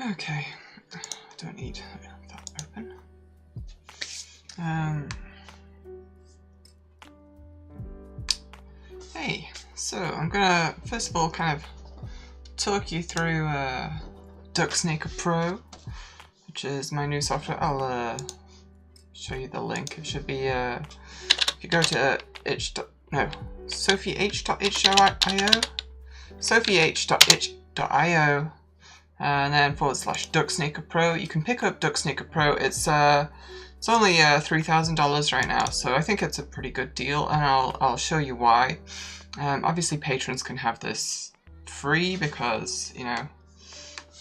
Okay, I don't need that open. Hey, so I'm gonna first of all kind of talk you through DucksnakerPRO, which is my new software. I'll show you the link. It should be if you go to sophieH.itch.io and then /DucksnakerPRO. You can pick up DucksnakerPRO. It's only $3,000 right now, so I think it's a pretty good deal, and I'll show you why. Obviously, patrons can have this free because, you know,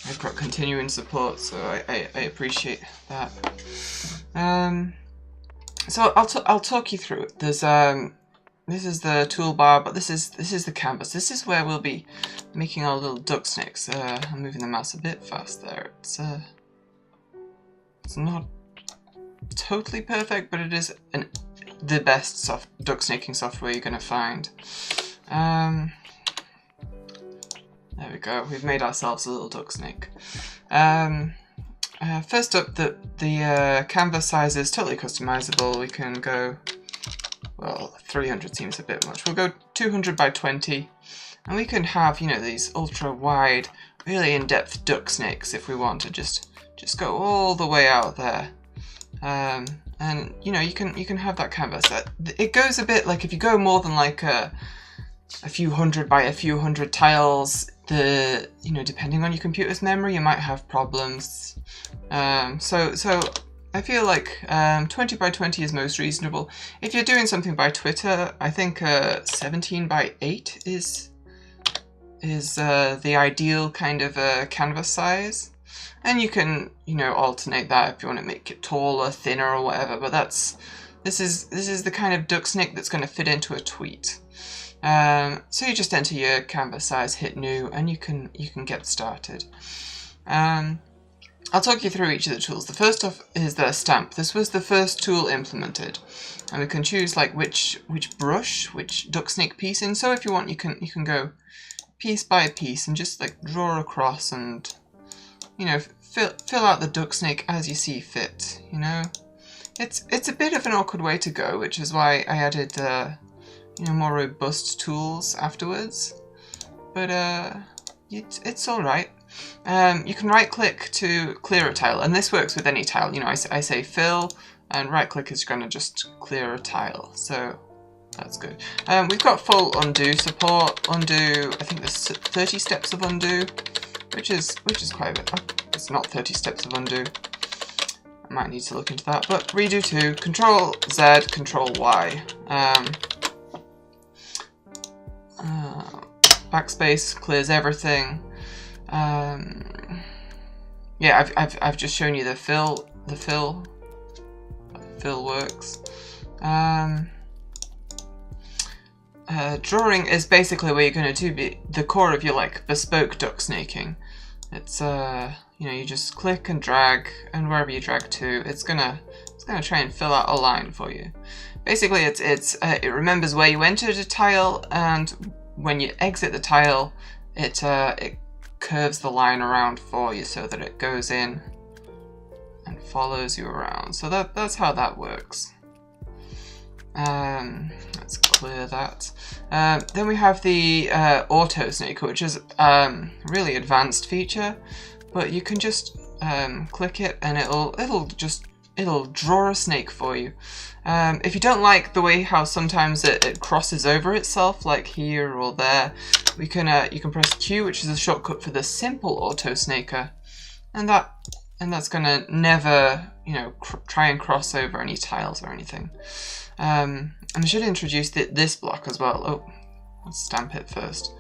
I've got continuing support, so I appreciate that. So I'll talk you through it. There's this is the toolbar, but this is the canvas. This is where we'll be making our little duck snakes. I'm moving the mouse a bit fast there. It's not totally perfect, but it is the best duck snaking software you're gonna find. There we go. We've made ourselves a little duck snake. First up, the canvas size is totally customizable. We can go, well, 300 seems a bit much. We'll go 200 by 20, and we can have, you know, these ultra wide, really in-depth duck snakes if we want to just go all the way out there. And you know, you can have that canvas. It goes a bit like if you go more than like a few hundred by a few hundred tiles, you know, depending on your computer's memory, you might have problems. So I feel like 20 by 20 is most reasonable. If you're doing something by Twitter, I think 17 by 8 is the ideal kind of canvas size. And you can, you know, alternate that if you want to make it taller, thinner, or whatever. But this is the kind of duck snake that's going to fit into a tweet. So you just enter your canvas size, hit new, and you can get started. I'll talk you through each of the tools. The first off is the stamp. This was the first tool implemented, and we can choose like which brush, which duck snake piece. And so if you want, you can go piece by piece and just like draw across and, you know, fill out the duck snake as you see fit. You know, it's a bit of an awkward way to go, which is why I added you know, more robust tools afterwards. But it's all right. You can right click to clear a tile, and this works with any tile. You know, I say fill, and right click is going to just clear a tile. So that's good. We've got full undo support. Undo, I think there's 30 steps of undo, which is quite a bit. Oh, it's not 30 steps of undo. I might need to look into that. But redo to Control Z, Control Y. Backspace clears everything. Yeah, I've just shown you the fill. The fill works. Drawing is basically where you're going to do the core of your like bespoke duck snaking. It's you know, you just click and drag, and wherever you drag to, it's gonna try and fill out a line for you. Basically, it remembers where you entered a tile, and when you exit the tile, it curves the line around for you so that it goes in and follows you around. So that's how that works. Let's clear that. Then we have the auto snake, which is a really advanced feature, but you can just click it and it'll draw a snake for you. If you don't like the way how sometimes it crosses over itself, like here or there, you can press Q, which is a shortcut for the simple auto snaker, and that's gonna never, you know, try and cross over any tiles or anything. And I should introduce this block as well. Oh, let's stamp it first.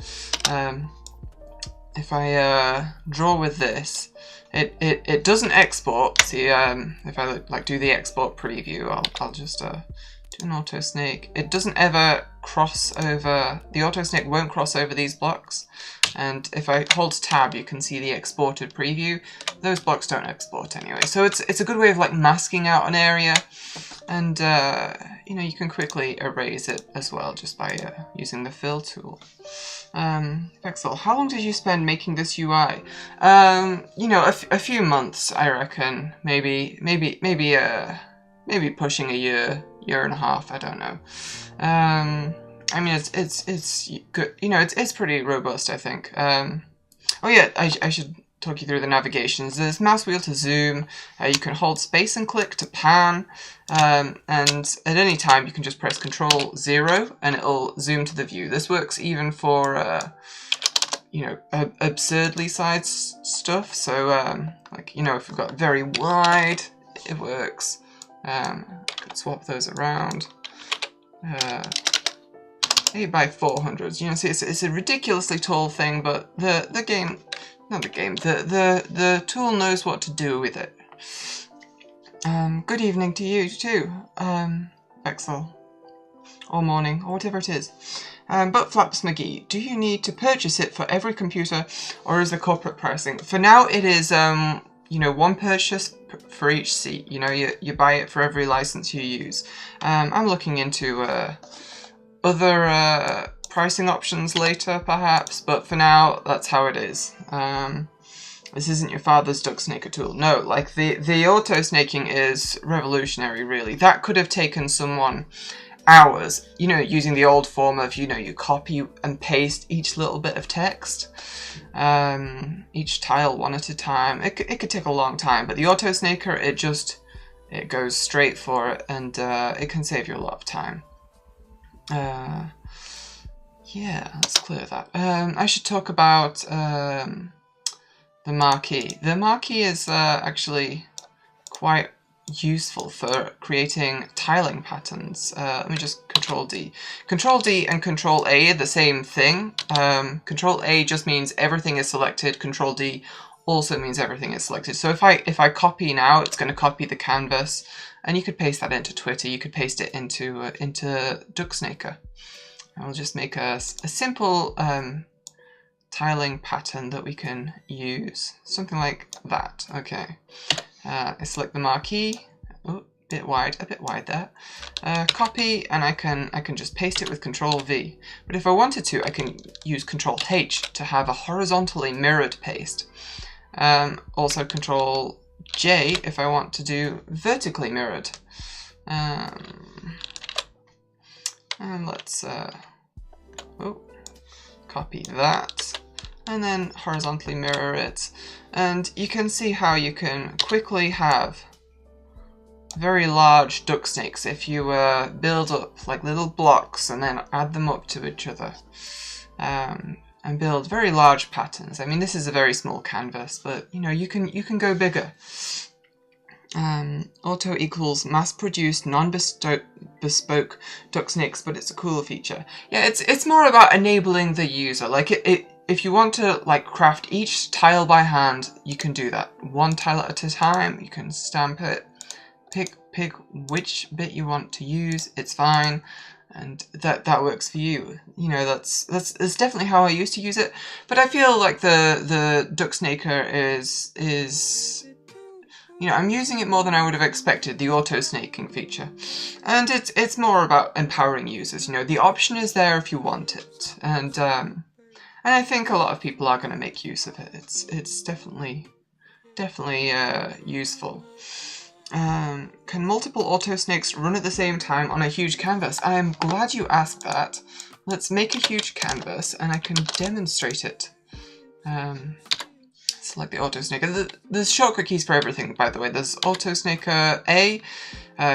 If I draw with this, it doesn't export. See, if I like do the export preview, I'll just do an auto snake. It doesn't ever cross over. The auto snake won't cross over these blocks. And if I hold tab, you can see the exported preview. Those blocks don't export anyway. So it's a good way of like masking out an area. And you know, you can quickly erase it as well just by using the fill tool. Vexel, how long did you spend making this UI? You know, a few months, I reckon. Maybe pushing a year and a half. I don't know. I mean, it's good. You know, it's pretty robust, I think. Oh yeah, I should talk you through the navigations. There's mouse wheel to zoom. You can hold space and click to pan, and at any time you can just press Control 0 and it'll zoom to the view. This works even for you know, absurdly sized stuff. So like, you know, if we've got very wide, it works. I could swap those around. 8x400. You know, see, it's a ridiculously tall thing, but the tool knows what to do with it. Good evening to you too, Vexel, or morning, or whatever it is. But Flaps McGee, do you need to purchase it for every computer, or is the corporate pricing? For now, it is you know, one purchase for each seat. You know, you buy it for every license you use. I'm looking into other pricing options later, perhaps, but for now, that's how it is. This isn't your father's Ducksnaker tool. No, like, the auto-snaking is revolutionary, really. That could have taken someone hours, you know, using the old form of, you know, you copy and paste each little bit of text, each tile one at a time. It could take a long time, but the auto-snaker, it goes straight for it, and it can save you a lot of time. Yeah, let's clear that. I should talk about the marquee. The marquee is actually quite useful for creating tiling patterns. Let me just Control D. Control D and Control A are the same thing. Control A just means everything is selected. Control D also means everything is selected. So if I copy now, it's going to copy the canvas, and you could paste that into Twitter. You could paste it into Ducksnaker. I'll just make a simple tiling pattern that we can use. Something like that. Okay. I select the marquee. Oh, a bit wide there. Copy, and I can just paste it with Control V. But if I wanted to, I can use Control H to have a horizontally mirrored paste. Also Control J if I want to do vertically mirrored. And let's copy that, and then horizontally mirror it. And you can see how you can quickly have very large duck snakes if you build up like little blocks and then add them up to each other, and build very large patterns. I mean, this is a very small canvas, but you know, you can go bigger. Auto equals mass-produced, non-bespoke duck snakes, but it's a cool feature. Yeah, it's more about enabling the user. Like if you want to like craft each tile by hand, you can do that one tile at a time. You can stamp it, pick which bit you want to use. It's fine, and that works for you. You know, that's definitely how I used to use it. But I feel like the Ducksnaker is you know, I'm using it more than I would have expected, the auto-snaking feature. And it's more about empowering users. You know, the option is there if you want it. And I think a lot of people are going to make use of it. It's definitely useful. Can multiple auto-snakes run at the same time on a huge canvas? I am glad you asked that. Let's make a huge canvas and I can demonstrate it. Select the auto-snaker. There's shortcut keys for everything, by the way. There's auto-snaker A,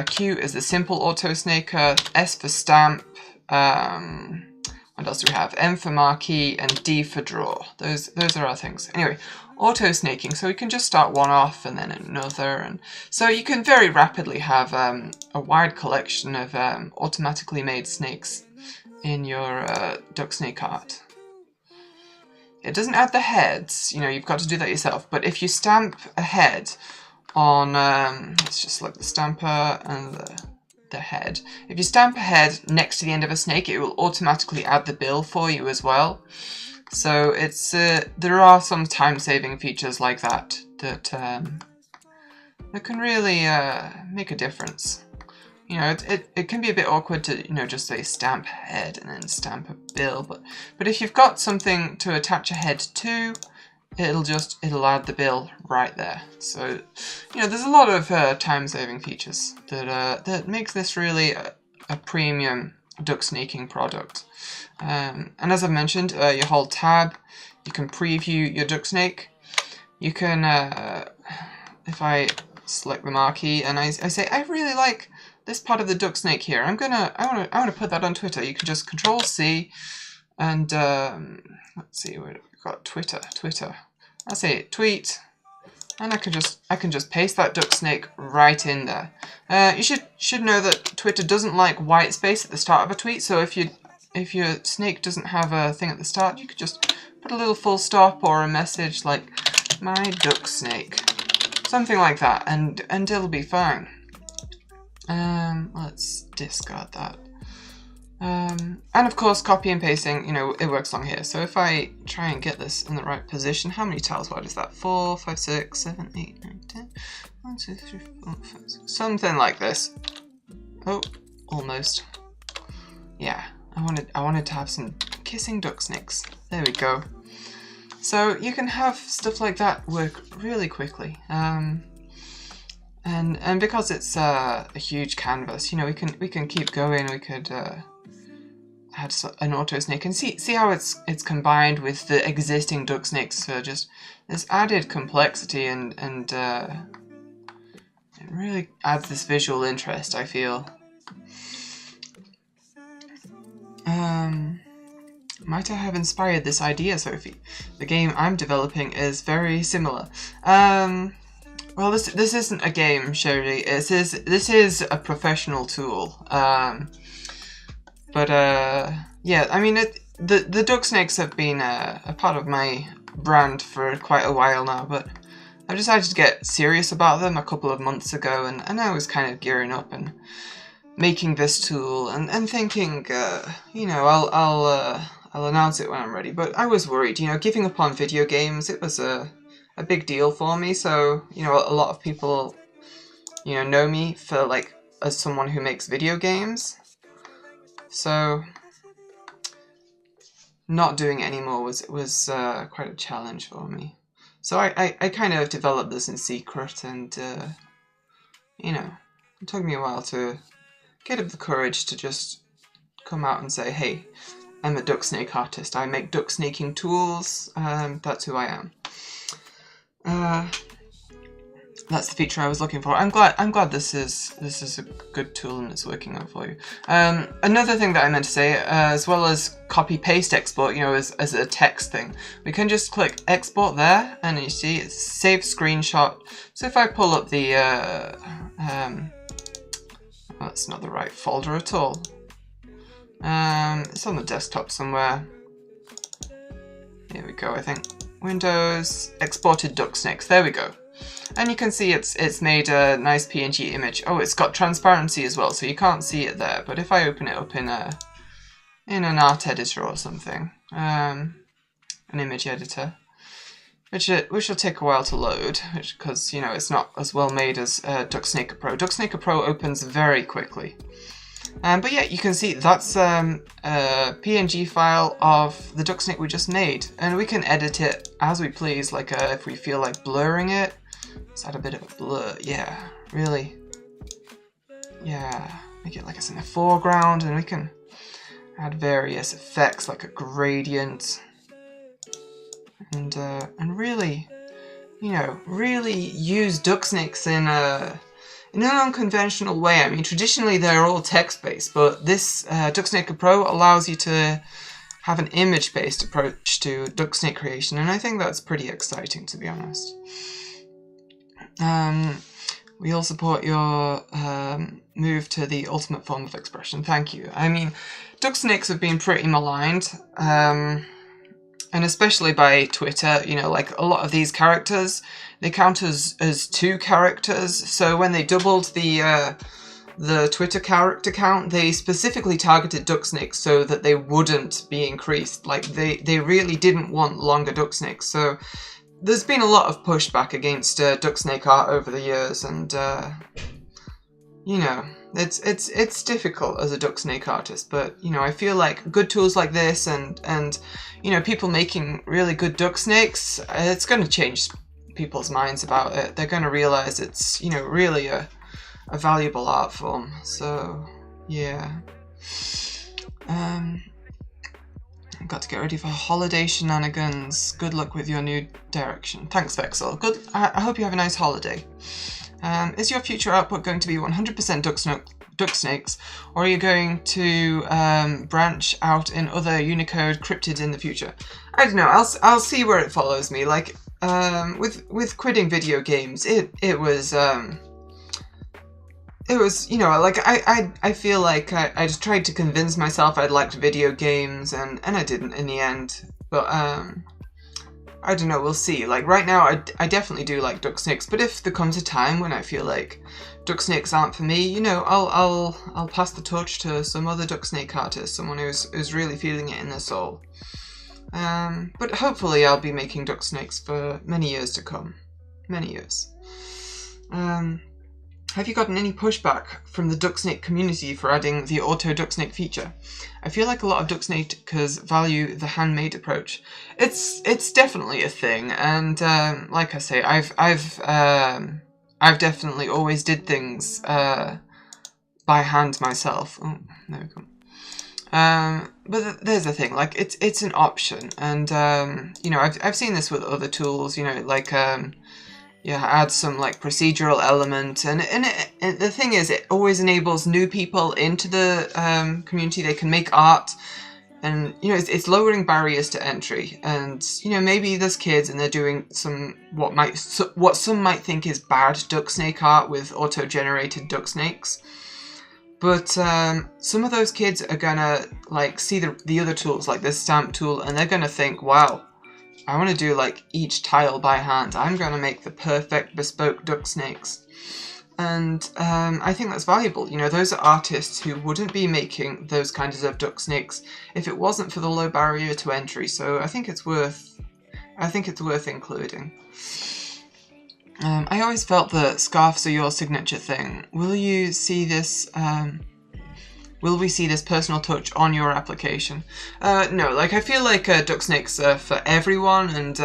Q is the simple auto-snaker, S for stamp, what else do we have? M for marquee, and D for draw. Those are our things. Anyway, auto-snaking, so we can just start one off and then another, and so you can very rapidly have a wide collection of automatically made snakes in your Ducksnake art. It doesn't add the heads, you know, you've got to do that yourself, but if you stamp a head on, let's just select the stamper and the head. If you stamp a head next to the end of a snake, it will automatically add the bill for you as well. So it's, there are some time-saving features like that that can really make a difference. You know, it can be a bit awkward to, you know, just say stamp head and then stamp a bill, but if you've got something to attach a head to, it'll add the bill right there. So, you know, there's a lot of time-saving features that makes this really a premium duck snaking product. And as I've mentioned, you hold tab, you can preview your duck snake. You can, if I select the marquee and I say I really like this part of the duck snake here, I want to put that on Twitter. You can just Control C and let's see, we've got Twitter. I say tweet, and I can just paste that duck snake right in there. You should know that Twitter doesn't like white space at the start of a tweet. So if your snake doesn't have a thing at the start, you could just put a little full stop or a message like "my duck snake," something like that, and it'll be fine. Let's discard that. And of course, copy and pasting, you know, it works on here. So if I try and get this in the right position, how many tiles wide is that? 4, 5, 6, 7, 8, 9, 10. 1, 2, 3, 4, 5, 6. Something like this. Oh, almost. Yeah, I wanted to have some kissing duck snakes. There we go. So you can have stuff like that work really quickly. And because it's a huge canvas, you know, we can keep going. We could add an auto snake and see how it's combined with the existing duck snakes for just this added complexity, and it really adds this visual interest, I feel. Might I have inspired this idea, Sophie? The game I'm developing is very similar. Well, this isn't a game, Sherry. This is a professional tool. But yeah, I mean, the duck snakes have been a part of my brand for quite a while now. But I decided to get serious about them a couple of months ago, and I was kind of gearing up and making this tool and thinking, you know, I'll announce it when I'm ready. But I was worried, you know, giving up on video games. It was a big deal for me. So, you know, a lot of people, you know me for like as someone who makes video games. So not doing it anymore was quite a challenge for me. So I kind of developed this in secret, and you know, it took me a while to get up the courage to just come out and say, hey, I'm a duck snake artist. I make duck snaking tools. That's who I am. That's the feature I was looking for. I'm glad this is a good tool and it's working out for you. Another thing that I meant to say, as well as copy paste export, you know, as a text thing, we can just click export there, and you see it's save screenshot. So if I pull up the that's not the right folder at all. It's on the desktop somewhere. Here we go, I think. Windows, exported duck snakes. There we go. And you can see it's made a nice PNG image. Oh, it's got transparency as well, so you can't see it there. But if I open it up in an art editor or something, an image editor, which will take a while to load, because you know it's not as well made as DucksnakerPRO. DucksnakerPRO opens very quickly. But yeah, you can see that's a PNG file of the duck snake we just made, and we can edit it as we please. Like if we feel like blurring it, let's add a bit of a blur. Yeah, really. Yeah, make it like it's in the foreground, and we can add various effects like a gradient, and really, you know, really use duck snakes in an unconventional way. I mean, traditionally they're all text-based, but this DucksnakerPRO allows you to have an image-based approach to duck snake creation, and I think that's pretty exciting, to be honest. We all support your move to the ultimate form of expression. Thank you. I mean, duck snakes have been pretty maligned, and especially by Twitter. You know, like a lot of these characters, they count as 2 characters. So when they doubled the Twitter character count, they specifically targeted duck snakes so that they wouldn't be increased. Like they really didn't want longer duck snakes. So there's been a lot of pushback against duck snake art over the years, and you know, it's difficult as a duck snake artist, but you know, I feel like good tools like this and you know, people making really good duck snakes, it's going to change people's minds about it. They're going to realize it's, you know, really a valuable art form. So yeah, I've got to get ready for holiday shenanigans. Good luck with your new direction. Thanks, Vexel. Good. I hope you have a nice holiday. Is your future output going to be 100% duck snakes, or are you going to branch out in other Unicode cryptids in the future? I don't know. I'll see where it follows me. Like with quitting video games, it was you know, like I feel like I just tried to convince myself I'd liked video games, and I didn't in the end. But I don't know, we'll see. Like right now, I definitely do like duck snakes, but if there comes a time when I feel like duck snakes aren't for me, you know, I'll pass the torch to some other duck snake artist, someone who's really feeling it in their soul. But hopefully I'll be making duck snakes for many years to come. Many years. Have you gotten any pushback from the Ducksnake community for adding the auto Ducksnake feature? I feel like a lot of Ducksnakers value the handmade approach. It's definitely a thing, and like I say, I've definitely always did things by hand myself. Oh, there we go. But there's the thing, like it's an option, and you know, I've seen this with other tools, you know, like yeah, add some like procedural element, and the thing is, it always enables new people into the community. They can make art, and you know, it's lowering barriers to entry. And you know, maybe there's kids and they're doing some what some might think is bad duck snake art with auto-generated duck snakes. But some of those kids are gonna like see the other tools, like this stamp tool, and they're gonna think, wow, I want to do like each tile by hand. I'm going to make the perfect bespoke duck snakes. And I think that's valuable. You know, those are artists who wouldn't be making those kinds of duck snakes if it wasn't for the low barrier to entry. So I think it's worth including. I always felt that scarves are your signature thing. Will you see this Will we see this personal touch on your application? No, like I feel like duck snakes are for everyone, and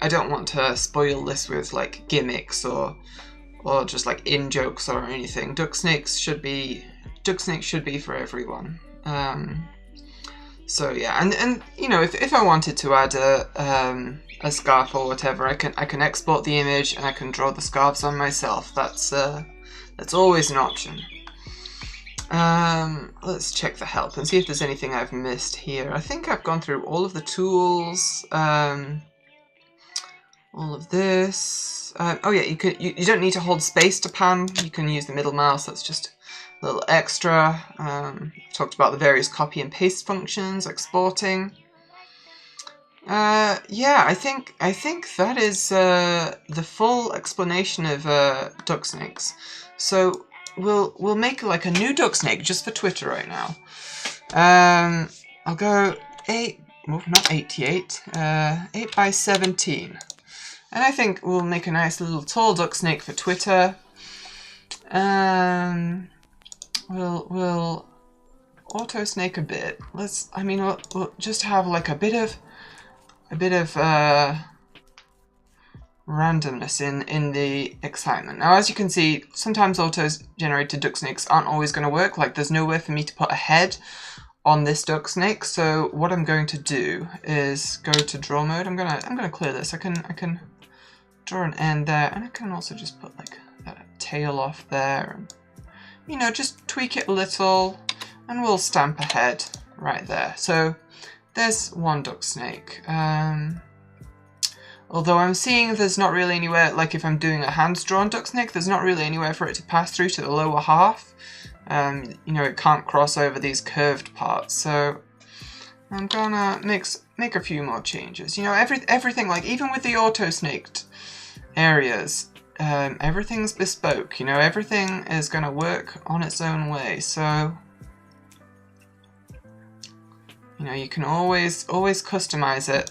I don't want to spoil this with like gimmicks or just like in jokes or anything. Duck snakes should be for everyone. So yeah, and you know, if I wanted to add a scarf or whatever, I can export the image and I can draw the scarves on myself. That's always an option. Let's check the help and see if there's anything I've missed here. I think I've gone through all of the tools, all of this. Oh yeah, you don't need to hold space to pan. You can use the middle mouse. That's just a little extra. Talked about the various copy and paste functions, exporting. Yeah, I think that is the full explanation of duck snakes. So we'll make like a new duck snake just for Twitter right now. I'll go 8 by 17, and I think we'll make a nice little tall duck snake for Twitter. We'll auto snake a bit. We'll just have like a bit of randomness in the excitement. Now, as you can see, sometimes auto-generated duck snakes aren't always going to work. Like, there's nowhere for me to put a head on this duck snake. So what I'm going to do is go to draw mode. I'm gonna clear this. I can draw an end there, and I can also just put like a tail off there, and you know, just tweak it a little, and we'll stamp a head right there. So there's one duck snake. Although I'm seeing there's not really anywhere, like if I'm doing a hand-drawn duck snake, there's not really anywhere for it to pass through to the lower half. You know, it can't cross over these curved parts, so I'm gonna make a few more changes. You know, everything, like even with the auto-snaked areas, everything's bespoke. You know, everything is gonna work on its own way, so you know, you can always customize it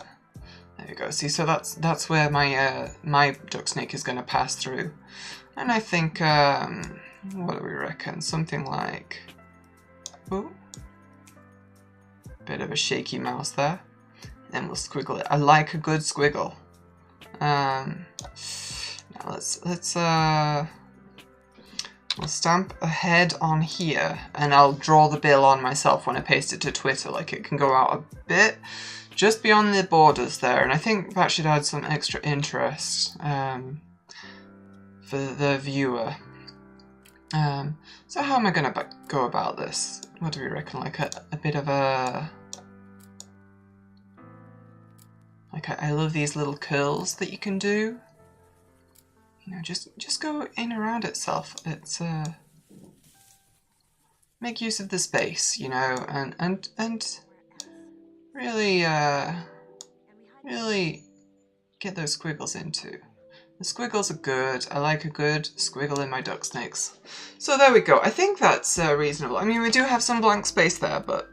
There you go. See, so that's where my my duck snake is going to pass through. And I think, what do we reckon? Something like, oh, bit of a shaky mouse there. Then we'll squiggle it. I like a good squiggle. Now we'll stamp a head on here, and I'll draw the bill on myself when I paste it to Twitter. Like, it can go out a bit just beyond the borders there, and I think that should add some extra interest for the viewer. So how am I going to go about this? What do we reckon? Like a bit of a... Like, I love these little curls that you can do. You know, just go in around itself. It's make use of the space, you know, and really really get those squiggles into. The squiggles are good. I like a good squiggle in my duck snakes. So there we go. I think that's reasonable. I mean, we do have some blank space there, but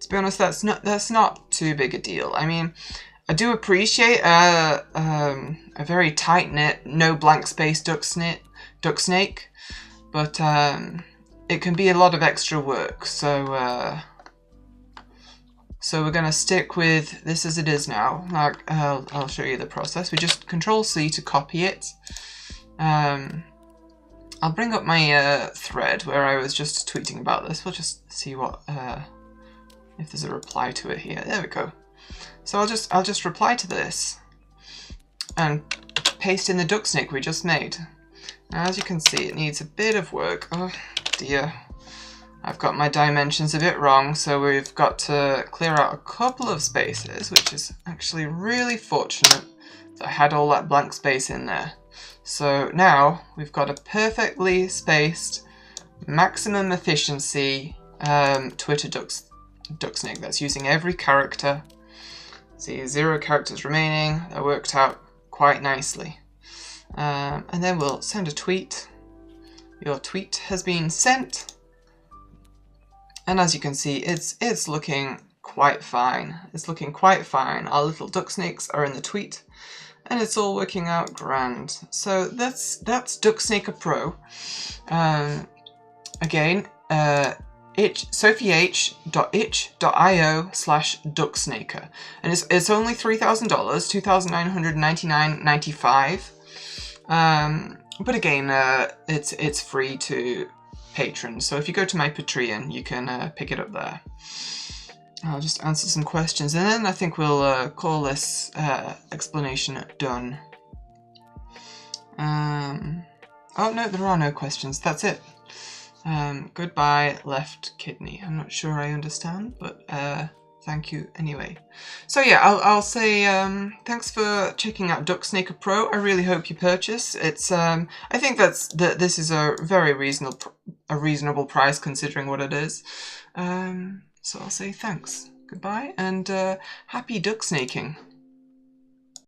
to be honest, that's not too big a deal. I mean, I do appreciate a very tight-knit, no blank space duck snake, but it can be a lot of extra work. So so we're going to stick with this as it is now. Like, I'll show you the process. We just Control-C to copy it. I'll bring up my thread where I was just tweeting about this. We'll just see what if there's a reply to it here. There we go. So I'll just reply to this and paste in the duck snake we just made. Now, as you can see, it needs a bit of work. Oh dear, I've got my dimensions a bit wrong, so we've got to clear out a couple of spaces, which is actually really fortunate that I had all that blank space in there. So now we've got a perfectly spaced, maximum efficiency Twitter duck snake that's using every character. See, 0 characters remaining. That worked out quite nicely. And then we'll send a tweet. Your tweet has been sent. And as you can see, it's looking quite fine. It's looking quite fine. Our little duck snakes are in the tweet, and it's all working out grand. So that's DucksnakerPRO. Again, sophieH.itch.io/ducksnaker, and it's only $3,000, $2,999.95. But again, it's free to patrons. So if you go to my Patreon, you can pick it up there. I'll just answer some questions, and then I think we'll call this explanation done. Oh no, there are no questions. That's it. Goodbye, left kidney. I'm not sure I understand, but thank you anyway. So yeah, I'll say thanks for checking out DucksnakerPRO. I really hope you purchase. It's I think this is a very reasonable price considering what it is. So I'll say thanks, goodbye, and happy duck snaking.